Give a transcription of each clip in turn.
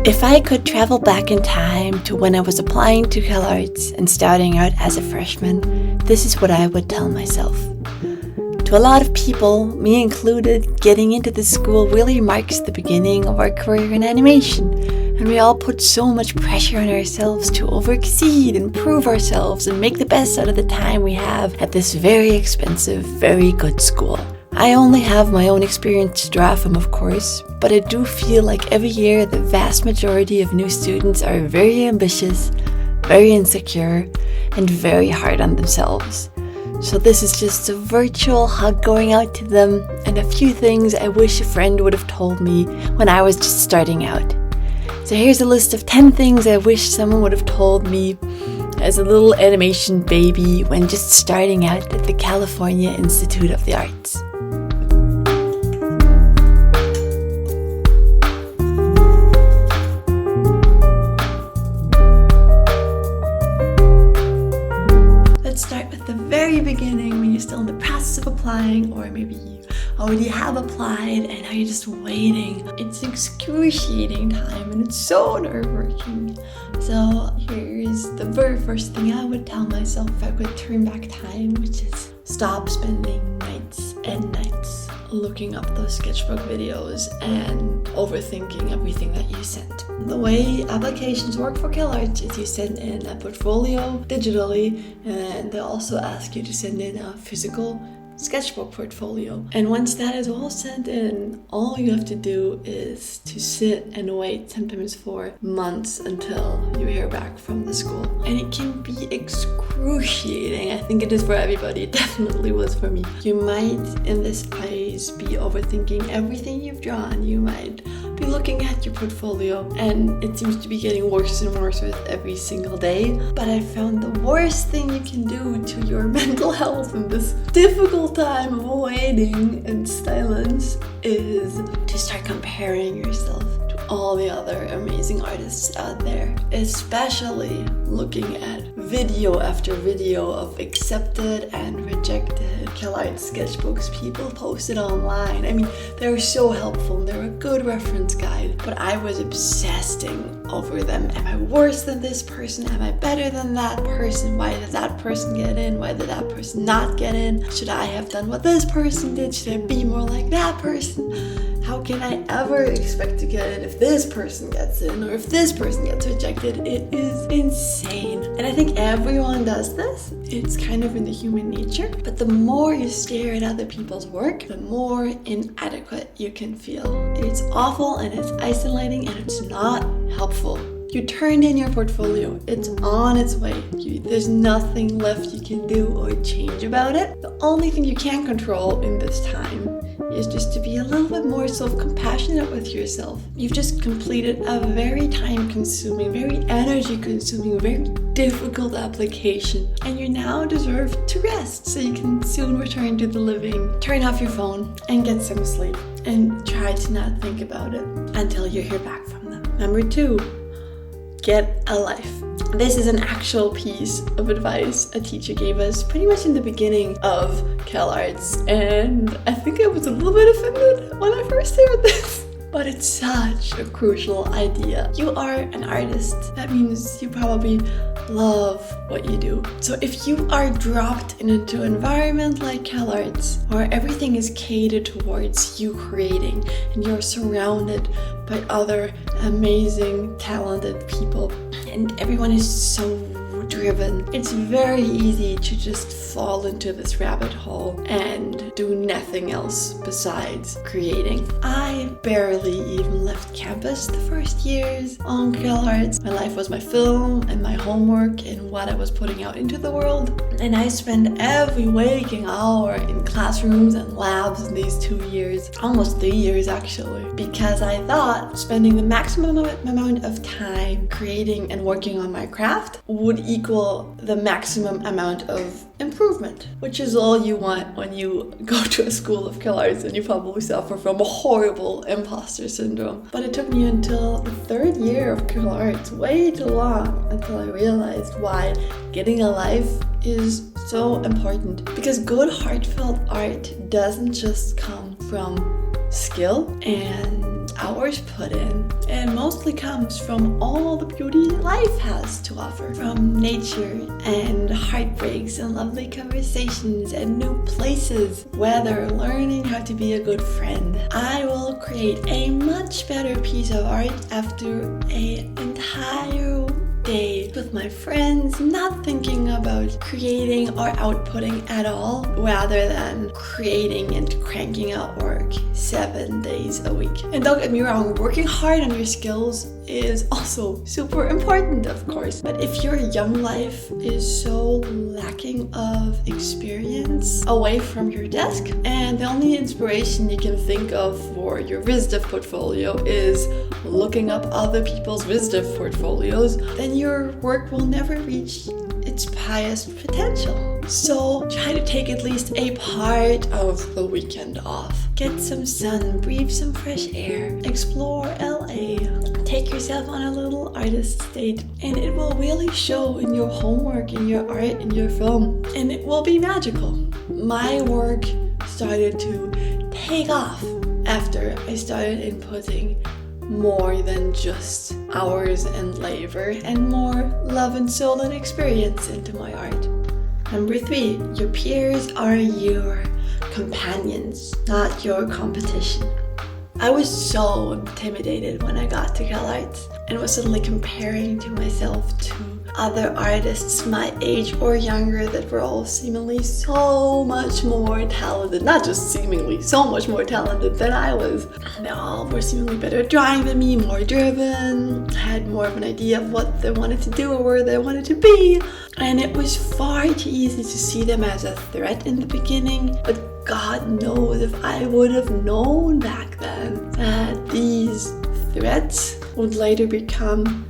If I could travel back in time to when I was applying to CalArts and starting out as a freshman, this is what I would tell myself. To a lot of people, me included, getting into this school really marks the beginning of our career in animation, and we all put so much pressure on ourselves to overexceed and prove ourselves and make the best out of the time we have at this very expensive, very good school. I only have my own experience to draw from, of course, but I do feel like every year the vast majority of new students are very ambitious, very insecure, and very hard on themselves. So this is just a virtual hug going out to them and a few things I wish a friend would have told me when I was just starting out. So here's a list of 10 things I wish someone would have told me as a little animation baby when just starting out at the California Institute of the Arts. Let's start with the very beginning when you're still in the process of applying, or maybe you already have applied and now you're just waiting. It's excruciating time and it's so nerve-wracking. So here's the very first thing I would tell myself if I could turn back time, which is stop spending nights and nights looking up those sketchbook videos and overthinking everything that you sent. The way applications work for CalArts is you send in a portfolio digitally, and they also ask you to send in a physical sketchbook portfolio. And once that is all sent in, all you have to do is to sit and wait, sometimes for months, until you hear back from the school. And it can be excruciating. I think it is for everybody. It definitely was for me. You might, in this phase, be overthinking everything you've drawn. You might be looking at your portfolio, and it seems to be getting worse and worse with every single day. But I found the worst thing you can do to your mental health in this difficult time of waiting and silence is to start comparing yourself to all the other amazing artists out there, especially looking at video after video of accepted and rejected CalArts sketchbooks people posted online. I mean, they were so helpful and they were a good reference guide, but I was obsessing over them. Am I worse than this person? Am I better than that person? Why did that person get in? Why did that person not get in? Should I have done what this person did? Should I be more like that person? How can I ever expect to get it if this person gets in or if this person gets rejected? It is insane. And I think everyone does this. It's kind of in the human nature. But the more you stare at other people's work, the more inadequate you can feel. It's awful and it's isolating and it's not helpful. You turned in your portfolio. It's on its way. There's nothing left you can do or change about it. The only thing you can control in this time is just to be a little bit more self-compassionate with yourself. You've just completed a very time-consuming, very energy-consuming, very difficult application, and you now deserve to rest so you can soon return to the living. Turn off your phone and get some sleep, and try to not think about it until you hear back from them. Number 2, get a life. This is an actual piece of advice a teacher gave us pretty much in the beginning of CalArts, and I think I was a little bit offended when I first heard this. But it's such a crucial idea. You are an artist. That means you probably love what you do. So if you are dropped into an environment like CalArts, where everything is catered towards you creating, and you're surrounded by other amazing, talented people, and everyone is so driven, it's very easy to just fall into this rabbit hole and do nothing else besides creating. I barely even left campus the first years on CalArts. My life was my film and my homework and what I was putting out into the world. And I spent every waking hour in classrooms and labs in these 2 years, almost 3 years actually, because I thought spending the maximum amount of time creating and working on my craft would equal the maximum amount of improvement, which is all you want when you go to a school of CalArts and you probably suffer from a horrible imposter syndrome. But it took me until the 3rd year of CalArts, way too long, until I realized why getting a life is so important. Because good heartfelt art doesn't just come from skill and hours put in, and mostly comes from all the beauty life has to offer. From nature and heartbreaks and lovely conversations and new places, weather, learning how to be a good friend. I will create a much better piece of art after an entire day with my friends, not thinking about creating or outputting at all, rather than creating and cranking out work 7 days a week. And don't get me wrong, working hard on your skills is also super important, of course. But if your young life is so lacking of experience away from your desk, and the only inspiration you can think of for your VisDev portfolio is looking up other people's VisDev portfolios, then your work will never reach its highest potential. So try to take at least a part of the weekend off. Get some sun, breathe some fresh air, explore LA, take yourself on a little artist date, and it will really show in your homework, in your art, in your film, and it will be magical. My work started to take off after I started inputting more than just hours and labor, and more love and soul and experience into my art. Number 3, your peers are your companions, not your competition. I was so intimidated when I got to CalArts and was suddenly comparing to myself to other artists my age or younger that were all seemingly so much more talented. Not just seemingly, so much more talented than I was. They all were seemingly better at drawing than me, more driven, had more of an idea of what they wanted to do or where they wanted to be. And it was far too easy to see them as a threat in the beginning, but God knows if I would have known back then that these threats would later become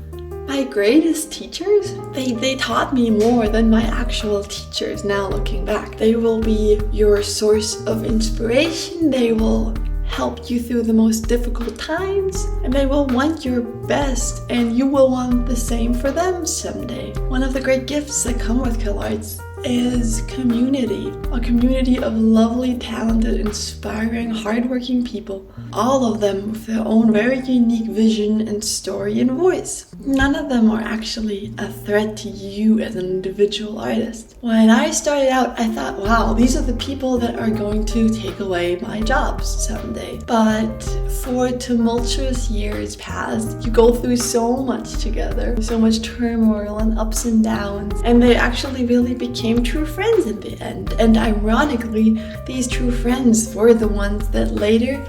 my greatest teachers. They taught me more than my actual teachers now looking back. They will be your source of inspiration. They will help you through the most difficult times, and they will want your best, and you will want the same for them someday. One of the great gifts that come with CalArts is community. A community of lovely, talented, inspiring, hardworking people. All of them with their own very unique vision and story and voice. None of them are actually a threat to you as an individual artist. When I started out, I thought, wow, these are the people that are going to take away my jobs someday. But 4 tumultuous years passed. You go through so much together, so much turmoil and ups and downs, and they actually really became true friends in the end. And ironically, these true friends were the ones that later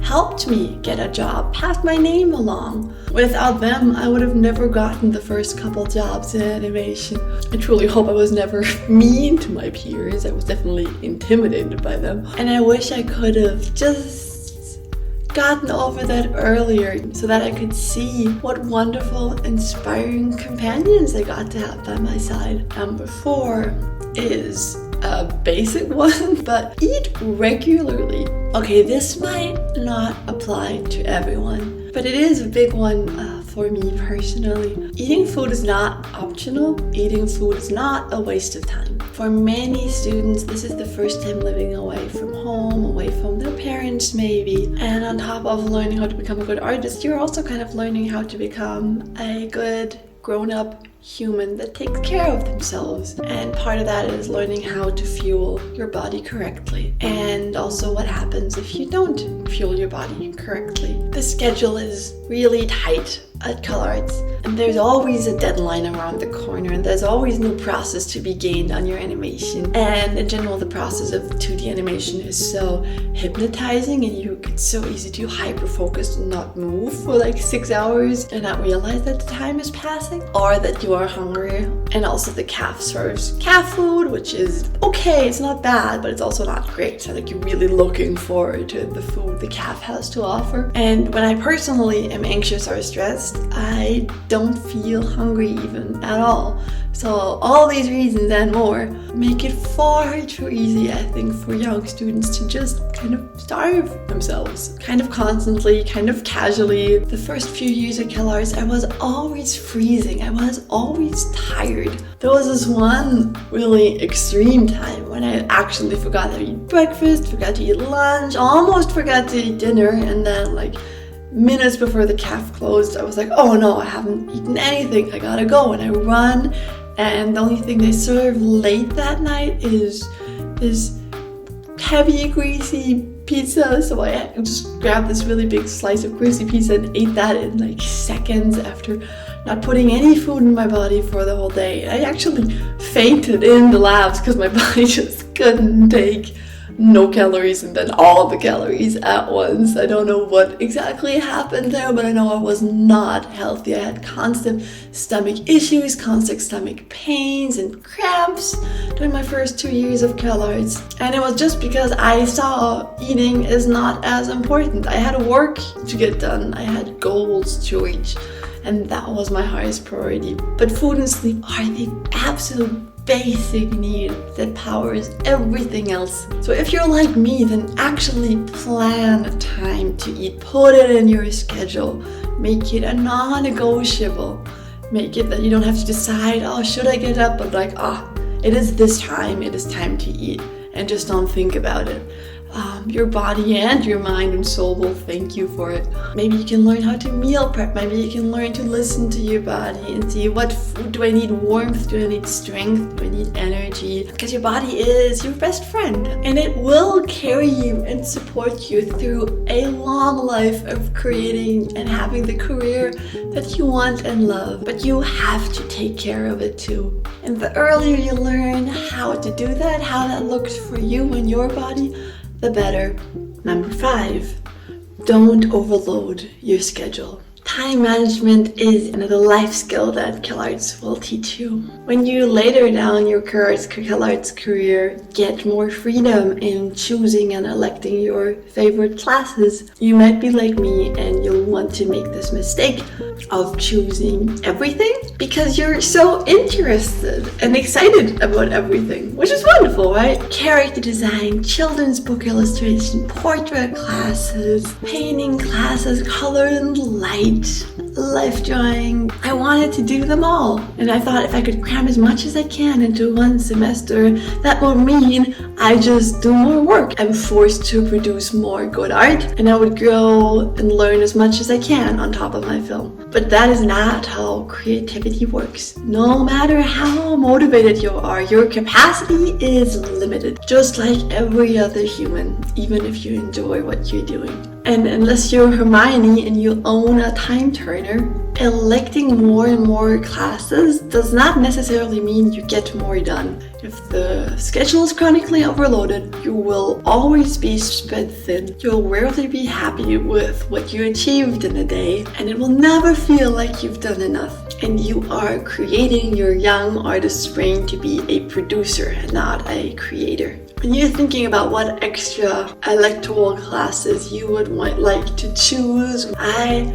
helped me get a job, passed my name along. Without them, I would have never gotten the first couple jobs in animation. I truly hope I was never mean to my peers. I was definitely intimidated by them. And I wish I could have just gotten over that earlier so that I could see what wonderful, inspiring companions I got to have by my side. Number 4 is a basic one, but eat regularly. Okay, this might not apply to everyone, but it is a big one for me personally. Eating food is not optional. Eating food is not a waste of time. For many students, this is the first time living away from home, away from their parents maybe. And on top of learning how to become a good artist, you're also kind of learning how to become a good grown-up human that takes care of themselves. And part of that is learning how to fuel your body correctly. And also what happens if you don't fuel your body correctly. The schedule is really tight at CalArts, and there's always a deadline around the corner, and there's always new process to be gained on your animation. And in general, the process of 2D animation is so hypnotizing, and you get so easy to hyper-focus and not move for like 6 hours and not realize that the time is passing, or that you are hungry. And also the calf serves calf food, which is okay, it's not bad, but it's also not great. So like you're really looking forward to the food the calf has to offer. And when I personally am anxious or stressed, I don't feel hungry even at all. So all these reasons and more make it far too easy, I think, for young students to just kind of starve themselves, kind of constantly, kind of casually. The first few years at CalArts, I was always freezing. I was always tired. There was this one really extreme time when I actually forgot to eat breakfast, forgot to eat lunch, almost forgot to eat dinner, and then like minutes before the cafe closed, I was like, oh no, I haven't eaten anything, I gotta go. And I run, and the only thing they serve late that night is heavy, greasy pizza. So I just grabbed this really big slice of greasy pizza and ate that in like seconds after not putting any food in my body for the whole day. I actually fainted in the labs because my body just couldn't take no calories and then all the calories at once. I don't know what exactly happened there, but I know I was not healthy. I had constant stomach issues, constant stomach pains and cramps during my first 2 years of CalArts. And it was just because I saw eating is not as important. I had work to get done. I had goals to reach, and that was my highest priority. But food and sleep are the absolute basic need that powers everything else. So if you're like me, then actually plan a time to eat. Put it in your schedule. Make it a non-negotiable. Make it that you don't have to decide, oh, should I get up? But like, it is this time, it is time to eat. And just don't think about it. Your body and your mind and soul will thank you for it. Maybe you can learn how to meal prep. Maybe you can learn to listen to your body and see what food do I need, warmth, do I need strength, do I need energy? Because your body is your best friend, and it will carry you and support you through a long life of creating and having the career that you want and love. But you have to take care of it too. And the earlier you learn how to do that, how that looks for you and your body, the better. Number 5, don't overload your schedule. Time management is another life skill that CalArts will teach you. When you later down your CalArts career get more freedom in choosing and electing your favorite classes, you might be like me and you'll want to make this mistake of choosing everything because you're so interested and excited about everything, which is wonderful, right? Character design, children's book illustration, portrait classes, painting classes, color and light, life drawing. I wanted to do them all, and I thought if I could cram as much as I can into one semester, that would mean I just do more work. I'm forced to produce more good art, and I would grow and learn as much as I can on top of my film. But that is not how creativity works. No matter how motivated you are, your capacity is limited, just like every other human, even if you enjoy what you're doing. And unless you're Hermione and you own a time turner, electing more and more classes does not necessarily mean you get more done. If the schedule is chronically overloaded, you will always be spread thin. You'll rarely be happy with what you achieved in a day, and it will never feel like you've done enough. And you are creating your young artist's brain to be a producer and not a creator. When you're thinking about what extra electoral classes you would like to choose, I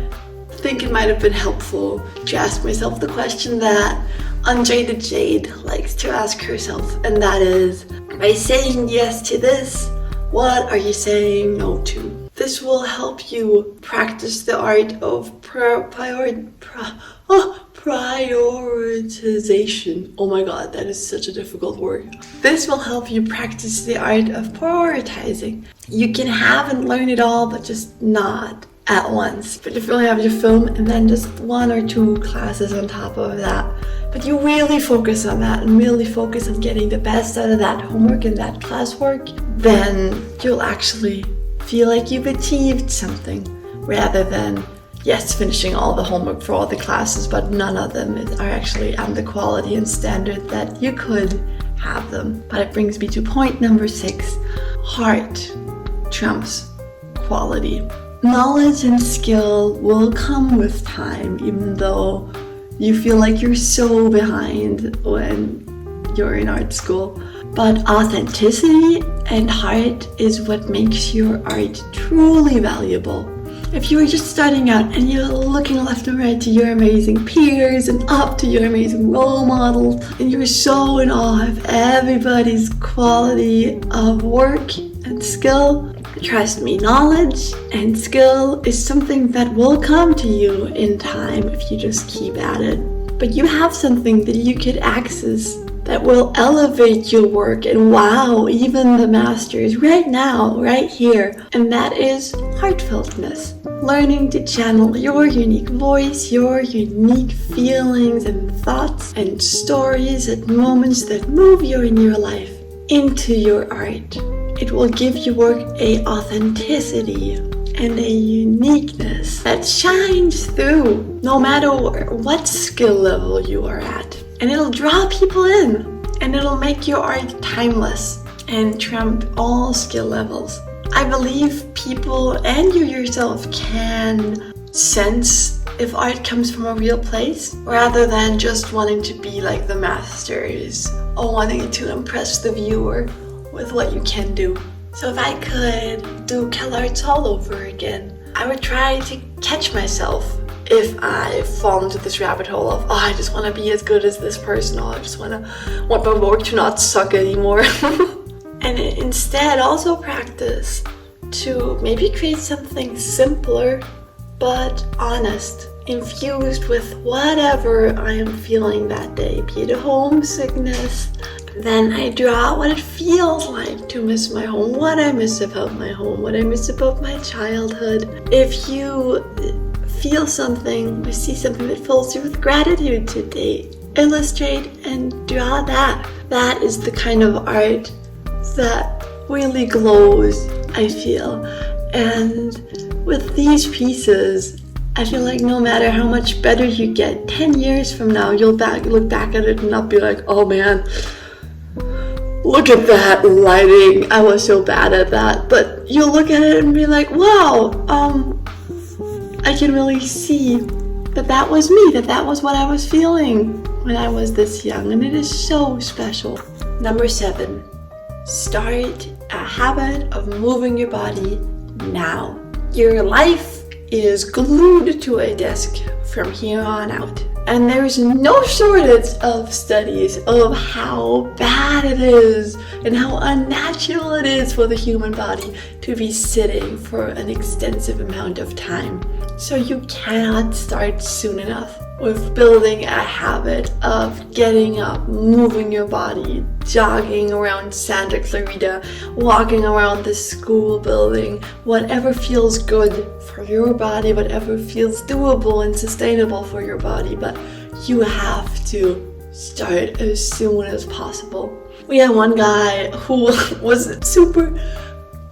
think it might have been helpful to ask myself the question that Unjaded Jade likes to ask herself, and that is, by saying yes to this, what are you saying no to? This will help you practice the art of prioritization. Oh my god, that is such a difficult word. This will help you practice the art of prioritizing. You can have and learn it all, but just not at once. But if you only have your film and then just 1 or 2 classes on top of that, but you really focus on that and really focus on getting the best out of that homework and that classwork, then you'll actually feel like you've achieved something, rather than, yes, finishing all the homework for all the classes, but none of them are actually on the quality and standard that you could have them. But it brings me to point number 6. Heart trumps quality. Knowledge and skill will come with time, even though you feel like you're so behind when you're in art school. But authenticity and heart is what makes your art truly valuable. If you were just starting out and you're looking left and right to your amazing peers and up to your amazing role models, and you're so in awe of everybody's quality of work and skill, trust me, knowledge and skill is something that will come to you in time if you just keep at it. But you have something that you could access that will elevate your work and wow even the masters right now, right here. And that is heartfeltness. Learning to channel your unique voice, your unique feelings and thoughts and stories and moments that move you in your life into your art. It will give your work a authenticity and a uniqueness that shines through no matter what skill level you are at. And it'll draw people in, and it'll make your art timeless and trump all skill levels. I believe people and you yourself can sense if art comes from a real place, rather than just wanting to be like the masters or wanting to impress the viewer with what you can do. So if I could do CalArts all over again, I would try to catch myself if I fall into this rabbit hole of, oh, I just want to be as good as this person, or I just want my work to not suck anymore. And instead also practice to maybe create something simpler but honest, infused with whatever I am feeling that day, be it a homesickness. Then I draw what it feels like to miss my home, what I miss about my home, what I miss about my childhood. If you feel something or see something that fills you with gratitude today, illustrate and draw that. That is the kind of art that really glows, I feel. And with these pieces, I feel like no matter how much better you get, 10 years from now, you'll look back at it and not be like, oh man, look at that lighting, I was so bad at that. But you'll look at it and be like, wow, I can really see that was me, that was what I was feeling when I was this young, and it is so special. Number 7, start a habit of moving your body now. Your life is glued to a desk from here on out. And there's no shortage of studies of how bad it is and how unnatural it is for the human body to be sitting for an extensive amount of time. So you cannot start soon enough with building a habit of getting up, moving your body, jogging around Santa Clarita, walking around the school building, whatever feels good for your body, whatever feels doable and sustainable for your body, but you have to start as soon as possible. We had one guy who was super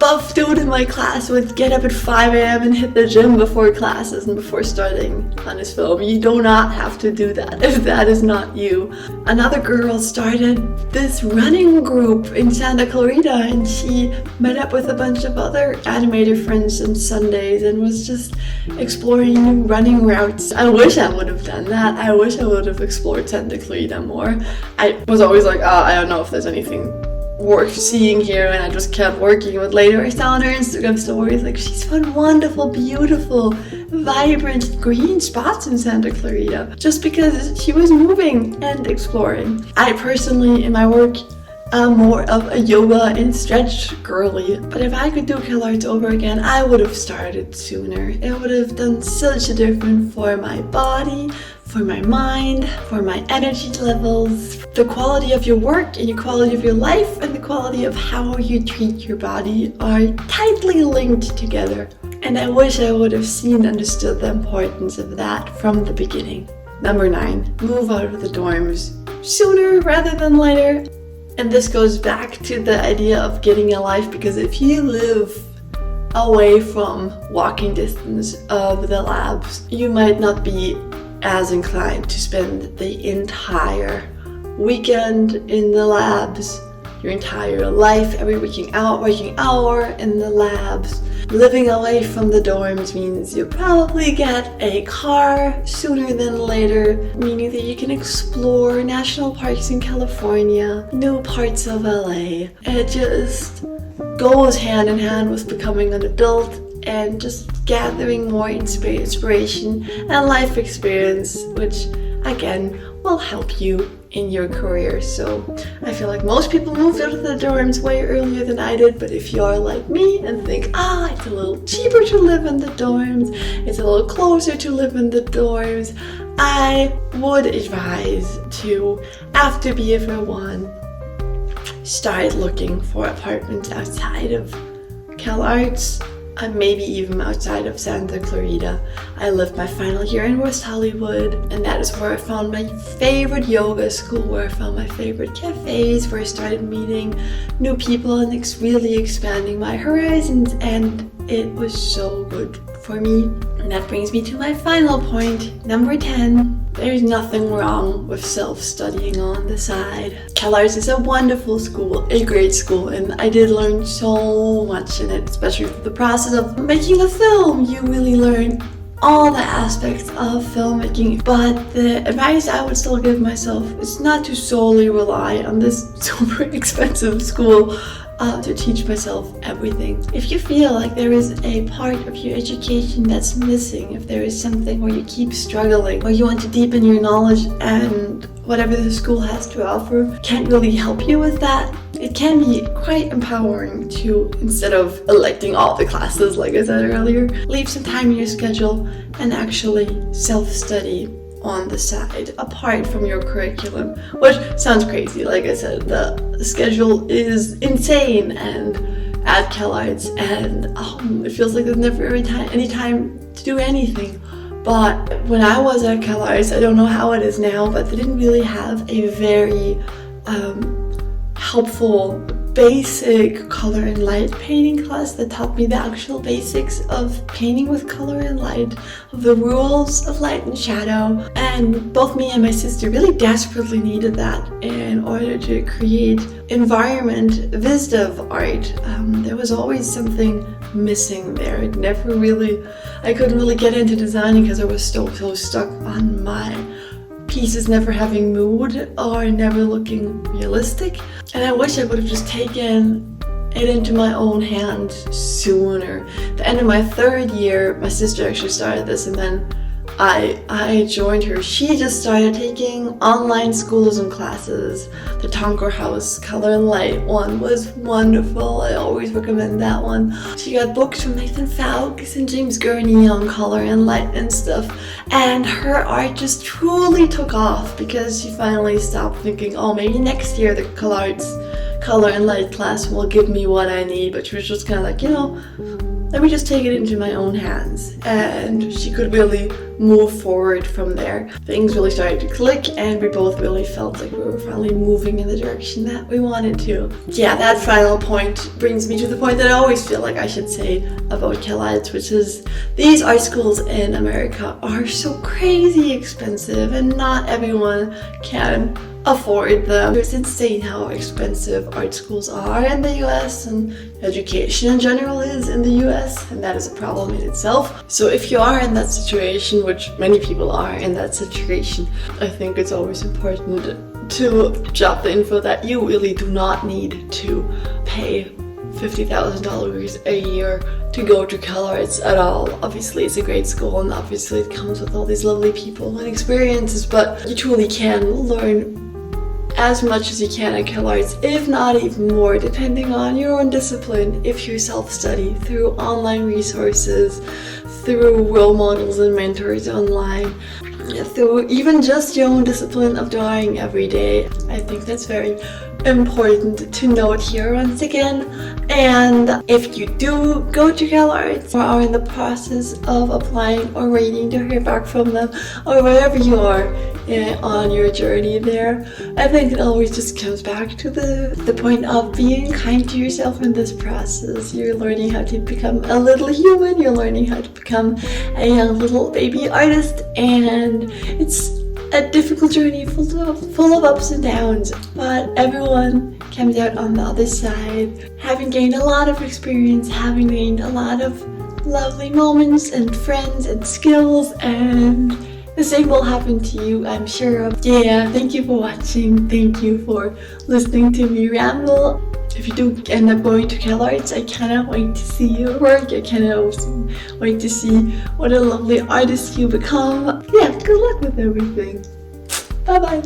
buff dude in my class, would get up at 5 a.m. and hit the gym before classes and before starting on his film. You do not have to do that if that is not you. Another girl started this running group in Santa Clarita, and she met up with a bunch of other animator friends on Sundays and was just exploring new running routes. I wish I would have done that. I wish I would have explored Santa Clarita more. I was always like, I don't know if there's anything worth seeing here, and I just kept working. But later I saw on her Instagram stories like she's found wonderful, beautiful, vibrant green spots in Santa Clarita just because she was moving and exploring. I personally, in my work, I'm more of a yoga and stretch girly, but if I could do CalArts over again, I would have started sooner. It would have done such a difference for my body, for my mind, for my energy levels. The quality of your work and your quality of your life and the quality of how you treat your body are tightly linked together. And I wish I would have seen and understood the importance of that from the beginning. Number 9, move out of the dorms sooner rather than later. And this goes back to the idea of getting a life, because if you live away from walking distance of the labs, you might not be as inclined to spend the entire weekend in the labs, your entire life, every waking hour in the labs. Living away from the dorms means you'll probably get a car sooner than later, meaning that you can explore national parks in California, new parts of LA. It just goes hand in hand with becoming an adult and just gathering more inspiration and life experience, which again will help you in your career. So I feel like most people moved out of the dorms way earlier than I did, but if you're like me and think, it's a little cheaper to live in the dorms, it's a little closer to live in the dorms, I would advise to, after BFA 1, start looking for apartments outside of CalArts, and maybe even outside of Santa Clarita. I lived my final year in West Hollywood, and that is where I found my favorite yoga school, where I found my favorite cafes, where I started meeting new people and really expanding my horizons, and it was so good for me. And that brings me to my final point, number 10. There's nothing wrong with self-studying on the side. CalArts is a wonderful school, a great school, and I did learn so much in it, especially the process of making a film. You really learn all the aspects of filmmaking, but the advice I would still give myself is not to solely rely on this super expensive school to teach myself everything. If you feel like there is a part of your education that's missing, if there is something where you keep struggling, or you want to deepen your knowledge and whatever the school has to offer can't really help you with that, it can be quite empowering to, instead of electing all the classes like I said earlier, leave some time in your schedule and actually self-study on the side apart from your curriculum, which sounds crazy. Like I said, the schedule is insane and at CalArts, and it feels like there's never any time to do anything. But when I was at CalArts, I don't know how it is now, but they didn't really have a very helpful basic color and light painting class that taught me the actual basics of painting with color and light, of the rules of light and shadow. And both me and my sister really desperately needed that in order to create environment Vistiv art. There was always something missing there. I couldn't really get into designing because I was so stuck on my pieces never having mood or never looking realistic. And I wish I would have just taken it into my own hands sooner. The end of my 3rd year, my sister actually started this, and then I joined her. She just started taking online schoolism classes. The Tonker House Color and Light one was wonderful. I always recommend that one. She got books from Nathan Fowkes and James Gurney on color and light and stuff. And her art just truly took off because she finally stopped thinking, maybe next year the CalArts Color and Light class will give me what I need. But she was just kind of like, let me just take it into my own hands. And she could really move forward from there. Things really started to click, and we both really felt like we were finally moving in the direction that we wanted to. Yeah, that final point brings me to the point that I always feel like I should say about CalArts, which is these art schools in America are so crazy expensive, and not everyone can afford them. It's insane how expensive art schools are in the US, and education in general is in the US, and that is a problem in itself. So if you are in that situation, which many people are in that situation, I think it's always important to drop the info that you really do not need to pay $50,000 a year to go to CalArts at all. Obviously it's a great school, and obviously it comes with all these lovely people and experiences, but you truly can learn as much as you can at CalArts, if not even more, depending on your own discipline, if you self-study through online resources, through role models and mentors online, through even just your own discipline of drawing every day. I think that's very important to note here once again. And if you do go to CalArts or are in the process of applying or waiting to hear back from them, or wherever you are on your journey there, I think it always just comes back to the point of being kind to yourself in this process. You're learning how to become a little human, you're learning how to become a young little baby artist, and it's a difficult journey full of ups and downs, but everyone comes out on the other side having gained a lot of experience, having gained a lot of lovely moments and friends and skills, and the same will happen to you, I'm sure. Yeah, thank you for watching. Thank you for listening to me ramble. If you do end up going to CalArts, I cannot wait to see your work. I cannot wait to see what a lovely artist you become. Yeah, good luck with everything. Bye bye.